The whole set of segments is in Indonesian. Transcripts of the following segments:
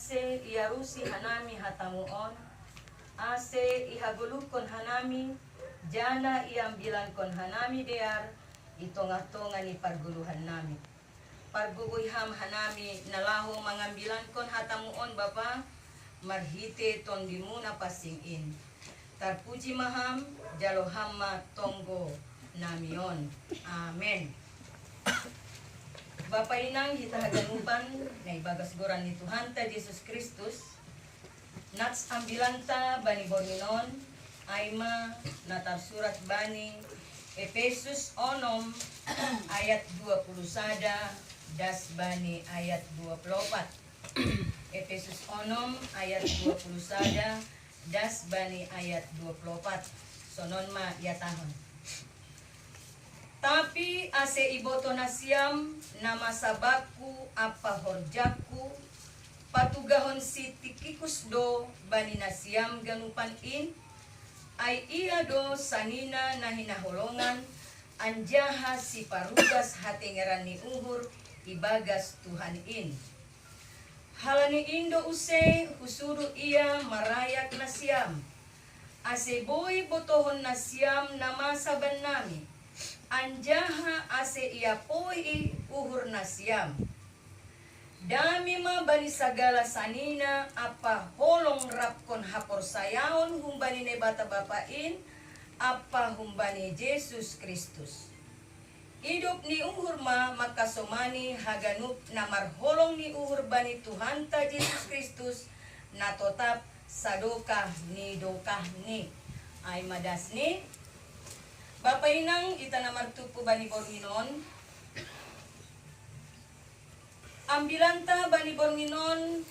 ase iarusi hanami hatamuon, ase ihagulukon hanami, jana iambilankon hanami dear, itonga-tonga ni parguluhan nami. Parguguyham hanami nalaho mangambilankon hatamuon Bapa, marhite tondimuna pasingin. Tarpuji maham, jalohama tonggo namion. Amen. Bapa inang hitahaganupan na ibagas goran ni Tuhan ta Jesus Kristus. Nats ambilanta bani borminon, aima natar surat bani Efesus 6 ayat 20 sada das bani ayat 24. Efesus 6 ayat 20 sada das bani ayat 24. Sonon ma yatahon. Tapi ase iboto nasiam nama sabaku apa horjaku patugahon si Tikikus do bani nasiam ganupan in ay iya do sanina na hinaholongan anjaha si parugas hatengeran ni uhur ibagas Tuhan in. Halani indo use husudu iya marayak nasiam ase boy botohon nasiam nama saban nami anjaha ase ia poi uhur nasiam. Dami ma bani sagala sanina apa holong rapkon hapor sayaon humbani ne bata bapain apa humbani Yesus Kristus. Hidup ni uhur ma makasomani haganup namar holong ni uhur bani Tuhan ta Yesus Kristus na totap sadokah ni dokah ni ay madas ni Bapa inang ita namartupo bani borminon. Ambilanta bani borminon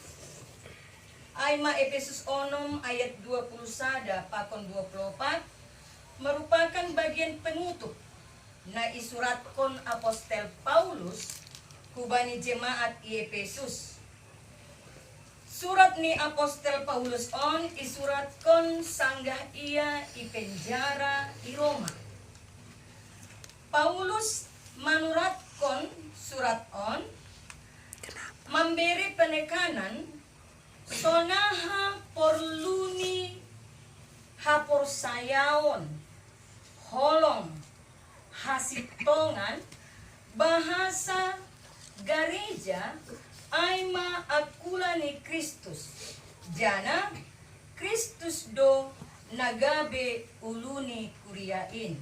ay ma Efesus 6 ayat 20 sada pakon 24 merupakan bagian penutup na isuratkon Apostel Paulus kubani jemaat i Efesus. Surat ni Apostel Paulus on isuratkon sanggah ia i penjara i Roma. Paulus manuratkon surat on memberi penekanan sonaha porluni hapor sayaon holong hasitongan bahasa gereja aima akula ni Kristus jana Kristus do nagabe uluni kuriain.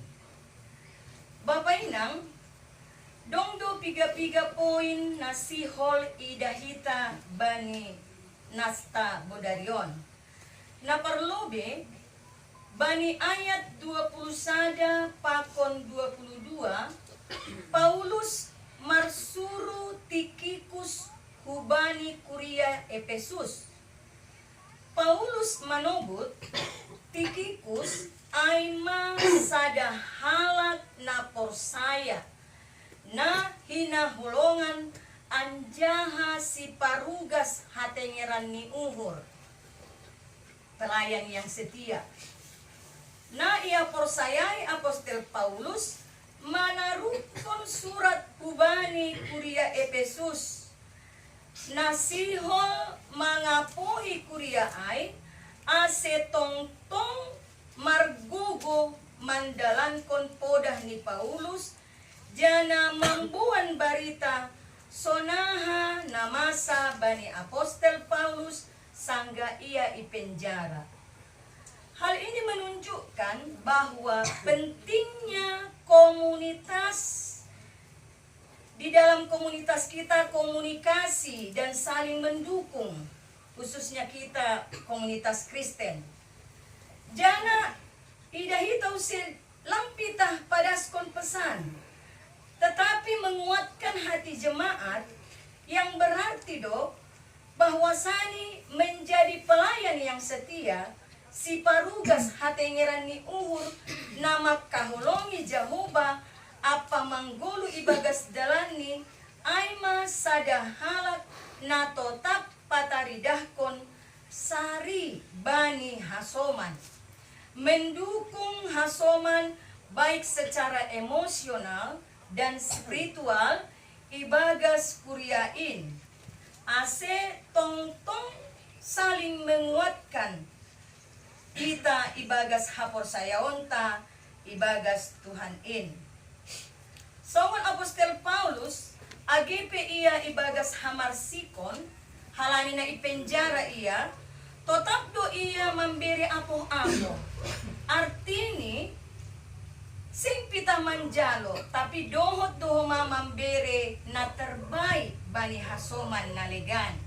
Bapa inang, dongdo piga-piga poin nasihol idahita bani nasta bodarion. Naparlobe bani ayat 20 sada pakon 22, Paulus marsuru Tikikus hubani kuria Efesus. Paulus manobut Tikikus aima sada halak na porsaya na hinahulongan anjaha si parugas hatengeran ni uhur pelayan yang setia na ia porsayai Apostel Paulus manarukon surat hubani kuria Efesus nasihol mangapoi kuria ay ase tongtong margugo mandalankon podah ni Paulus jana mambuan barita sonaha namasa bani Apostel Paulus sangga ia ipenjara. Hal ini menunjukkan bahwa pentingnya komunitas di dalam komunitas kita komunikasi dan saling mendukung, khususnya kita komunitas Kristen. Jana idahitau lampitah padaskon pesan, tetapi menguatkan hati jemaat yang berarti bahwasani menjadi pelayan yang setia si parugas hatengeran ni uhur nama kahulongi Jehovah apa manggulu ibagas dalani aima sada halak na totap pataridahkon sari bani hasoman mendukung hasoman baik secara emosional dan spiritual ibagas kuriain ase tongtong saling menguatkan kita ibagas hapor sayawonta ibagas Tuhan in. Songon Apostol Paulus agipe ia ibagas hamarsikon halani na ipenjara ia tetap do ia memberi apo-apo. Artini sing pita manjalo tapi dohot dohoma memberi na terbaik bani hasoman nalegan.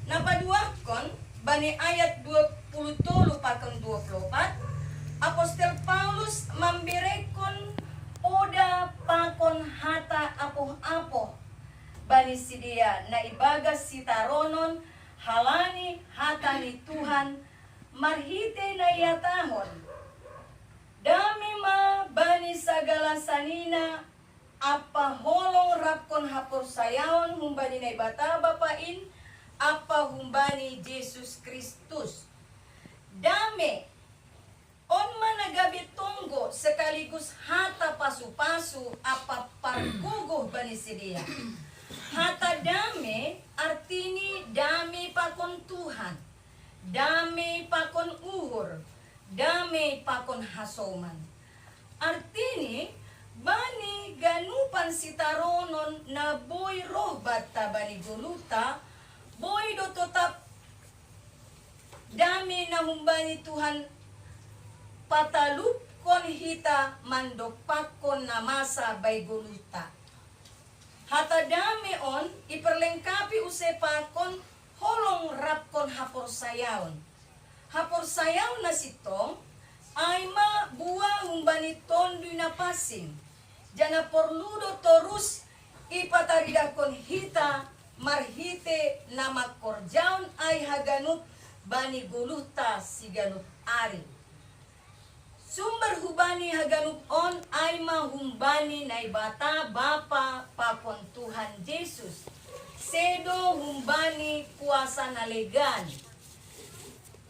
Napaduakon bani ayat 23 pakon 24 Apostol Paulus memberekon oda pakon hata apoh-apoh bani sidia na ibagas sitaronon halani hata ni Tuhan marhite na yatahon dami ma bani sagala sanina apa holong rapkon hapor sayaon humbani na ibata bapain apa humbani Yesus Kristus dame on managabi tunggo sekaligus hata pasu-pasu apa parguguh bani sidia. Hata dame artini dame pakon Tuhan, dame pakon uhur, dame pakon hasoman. Artini bani ganupan sitaronon na boy roh bata bani guluta, boy do tetap dame na humbani Tuhan patalup kon hita mandopakon na masa bay guluta. Hata dami on iperlengkapi usepakon holong rapkon hapor sayaon. Hapor sayaon na sitong ay ma buah humbani tondo na pasing. Jana porludo torus ipataridakon hita marhite na makorjaon ay haganup bani guluta si ganup ari. Sumber hubani haganup on ay mahumbani na ibata bapa pakon Tuhan Yesus. Sedo humbani kuasa nalegan.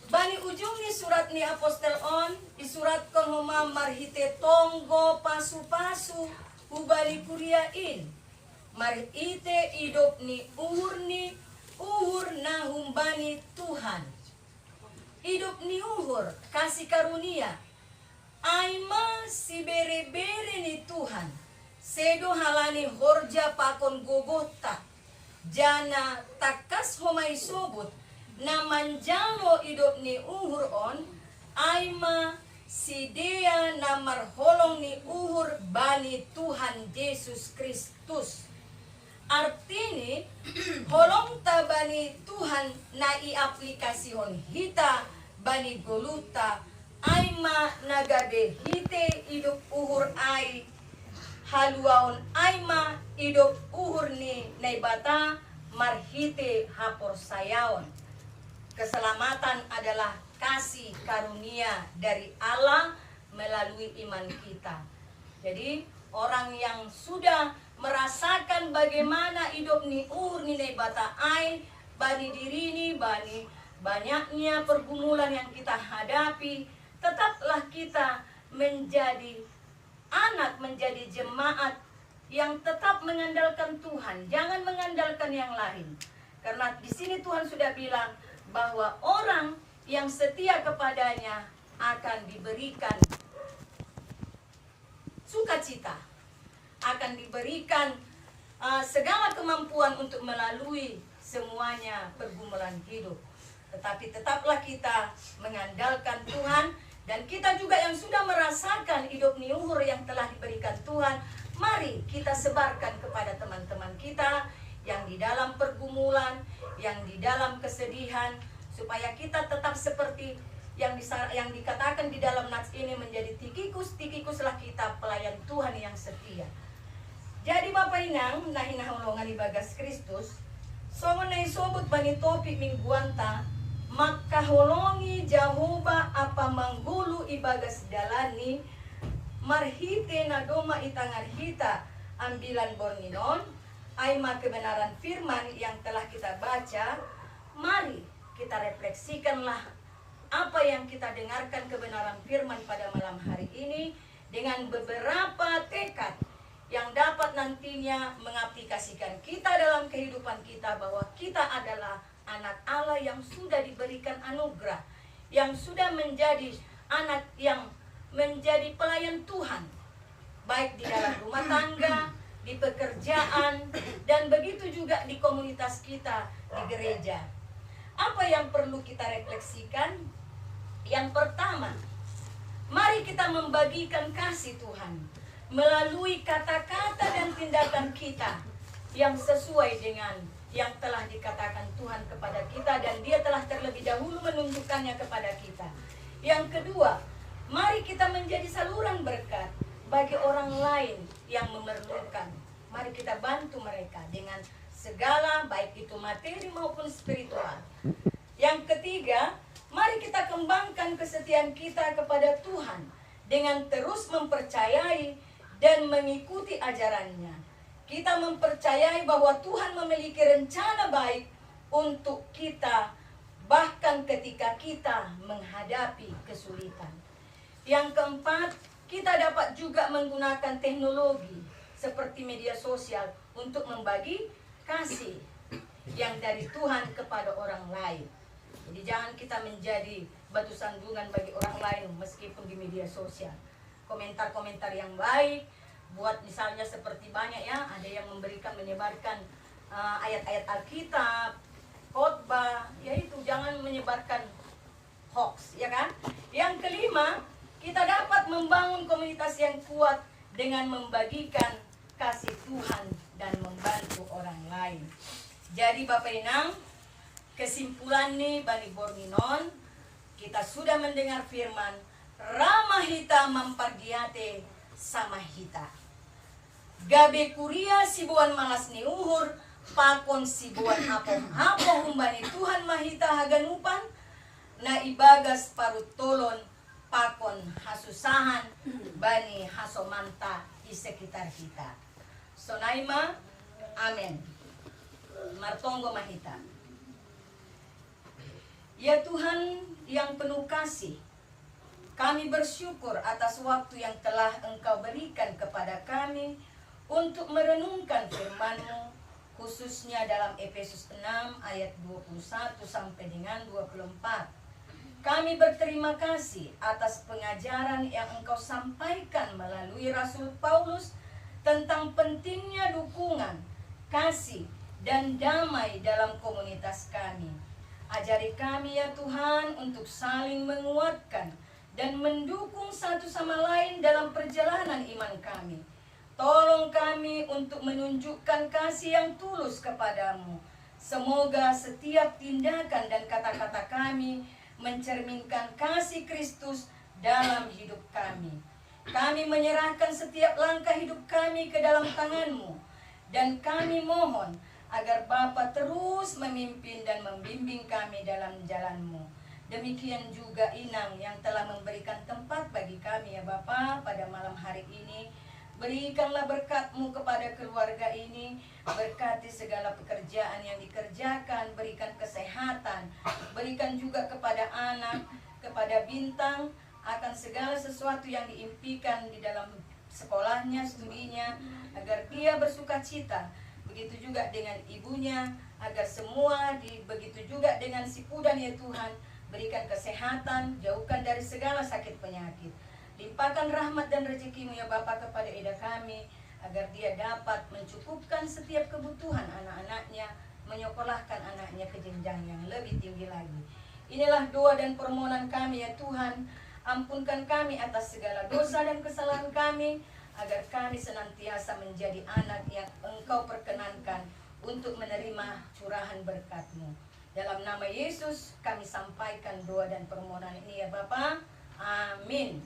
Bani ujung ni surat ni Apostol on isurat kon huma marhite tonggo pasu-pasu hubani kuriain. Marhite idop ni uhur na humbani Tuhan. Idop ni uhur kasih karunia. Aima si bere-bere ni Tuhan. Sedo halani horja pakon gogota. Jana takas homai sobut. Na manjalo idop ni uhur on. Aima si dia na marholong ni uhur bani Tuhan Yesus Kristus. Artini holong ta bani Tuhan na iaplikasihon hita bani goluta. Aima nagabe hite idop uhur ay haluaon aima idop uhur ni naibata marhite hapor sayaon. Keselamatan adalah kasih karunia dari Allah melalui iman kita. Jadi orang yang sudah merasakan bagaimana hidup ni uhur ni naibata ay bani diri ni bani banyaknya pergumulan yang kita hadapi, tetaplah kita menjadi anak, menjadi jemaat yang tetap mengandalkan Tuhan, jangan mengandalkan yang lain. Karena di sini Tuhan sudah bilang bahwa orang yang setia kepadanya akan diberikan sukacita, akan diberikan segala kemampuan untuk melalui semuanya pergumulan hidup. Tetapi tetaplah kita mengandalkan Tuhan. Dan kita juga yang sudah merasakan hidup niuhur yang telah diberikan Tuhan, mari kita sebarkan kepada teman-teman kita yang di dalam pergumulan, yang di dalam kesedihan, supaya kita tetap seperti yang dikatakan di dalam nats ini menjadi Tikikus-Tikikuslah kita pelayan Tuhan yang setia. Jadi Bapak Inang, nahinahulungan ibagas Kristus, songon na isobot bani topik mingguanta, makkaholongi Jahoba apa manggulu ibagas dalani marhite na doma itangar hita ambilan borninon ay kebenaran firman yang telah kita baca. Mari kita refleksikanlah apa yang kita dengarkan kebenaran firman pada malam hari ini dengan beberapa tekad yang dapat nantinya mengaplikasikan kita dalam kehidupan kita bahwa kita adalah anak Allah yang sudah diberikan anugerah, yang sudah menjadi anak yang menjadi pelayan Tuhan, baik di dalam rumah tangga, di pekerjaan, dan begitu juga di komunitas kita di gereja. Apa yang perlu kita refleksikan? Yang pertama, mari kita membagikan kasih Tuhan melalui kata-kata dan tindakan kita yang sesuai dengan yang telah dikatakan Tuhan kepada kita, dan Dia telah terlebih dahulu menunjukkannya kepada kita. Yang kedua, mari kita menjadi saluran berkat bagi orang lain yang memerlukan. Mari kita bantu mereka dengan segala, baik itu materi maupun spiritual. Yang ketiga, mari kita kembangkan kesetiaan kita kepada Tuhan dengan terus mempercayai dan mengikuti ajarannya. Kita mempercayai bahwa Tuhan memiliki rencana baik untuk kita, bahkan ketika kita menghadapi kesulitan. Yang keempat, kita dapat juga menggunakan teknologi seperti media sosial untuk membagi kasih yang dari Tuhan kepada orang lain. Jadi jangan kita menjadi batu sandungan bagi orang lain meskipun di media sosial. Komentar-komentar yang baik, buat misalnya seperti banyak ya, ada yang menyebarkan ayat-ayat Alkitab, khotbah, yaitu jangan menyebarkan hoax, ya kan? Yang kelima, kita dapat membangun komunitas yang kuat dengan membagikan kasih Tuhan dan membantu orang lain. Jadi Bapak Inang, kesimpulan nih Bani Borminon, kita sudah mendengar firman Rama hita mempargiate sama hita. Gabe kuria sibuan malas ni uhur, pakon sibuan apong humbani Tuhan mahita haganupan, na ibagas parut tolon, pakon hasusahan, bani hasomanta di sekitar kita. Sonaima, amen. Martonggo mahita. Ya Tuhan yang penuh kasih, kami bersyukur atas waktu yang telah Engkau berikan kepada kami untuk merenungkan firman-Mu, khususnya dalam Efesus 6 ayat 21 sampai dengan 24. Kami berterima kasih atas pengajaran yang Engkau sampaikan melalui Rasul Paulus tentang pentingnya dukungan, kasih, dan damai dalam komunitas kami. Ajari kami ya Tuhan untuk saling menguatkan dan mendukung satu sama lain dalam perjalanan iman kami. Tolong kami untuk menunjukkan kasih yang tulus kepadamu. Semoga setiap tindakan dan kata-kata kami mencerminkan kasih Kristus dalam hidup kami. Kami menyerahkan setiap langkah hidup kami ke dalam tangan-Mu, dan kami mohon agar Bapa terus memimpin dan membimbing kami dalam jalan-Mu. Demikian juga Inang yang telah memberikan tempat bagi kami ya Bapa pada malam hari ini. Berikanlah berkat-Mu kepada keluarga ini, berkati segala pekerjaan yang dikerjakan, berikan kesehatan, berikan juga kepada anak, kepada Bintang, akan segala sesuatu yang diimpikan di dalam sekolahnya, studinya, agar dia bersuka cita. Begitu juga dengan ibunya, agar semua begitu juga dengan si Pudan ya Tuhan, berikan kesehatan, jauhkan dari segala sakit penyakit. Limpahkan rahmat dan rezeki-Mu ya Bapa kepada Eda kami, agar dia dapat mencukupkan setiap kebutuhan anak-anaknya, menyekolahkan anaknya ke jenjang yang lebih tinggi lagi. Inilah doa dan permohonan kami ya Tuhan. Ampunkan kami atas segala dosa dan kesalahan kami, agar kami senantiasa menjadi anak yang Engkau perkenankan untuk menerima curahan berkat-Mu. Dalam nama Yesus kami sampaikan doa dan permohonan ini ya Bapa. Amin.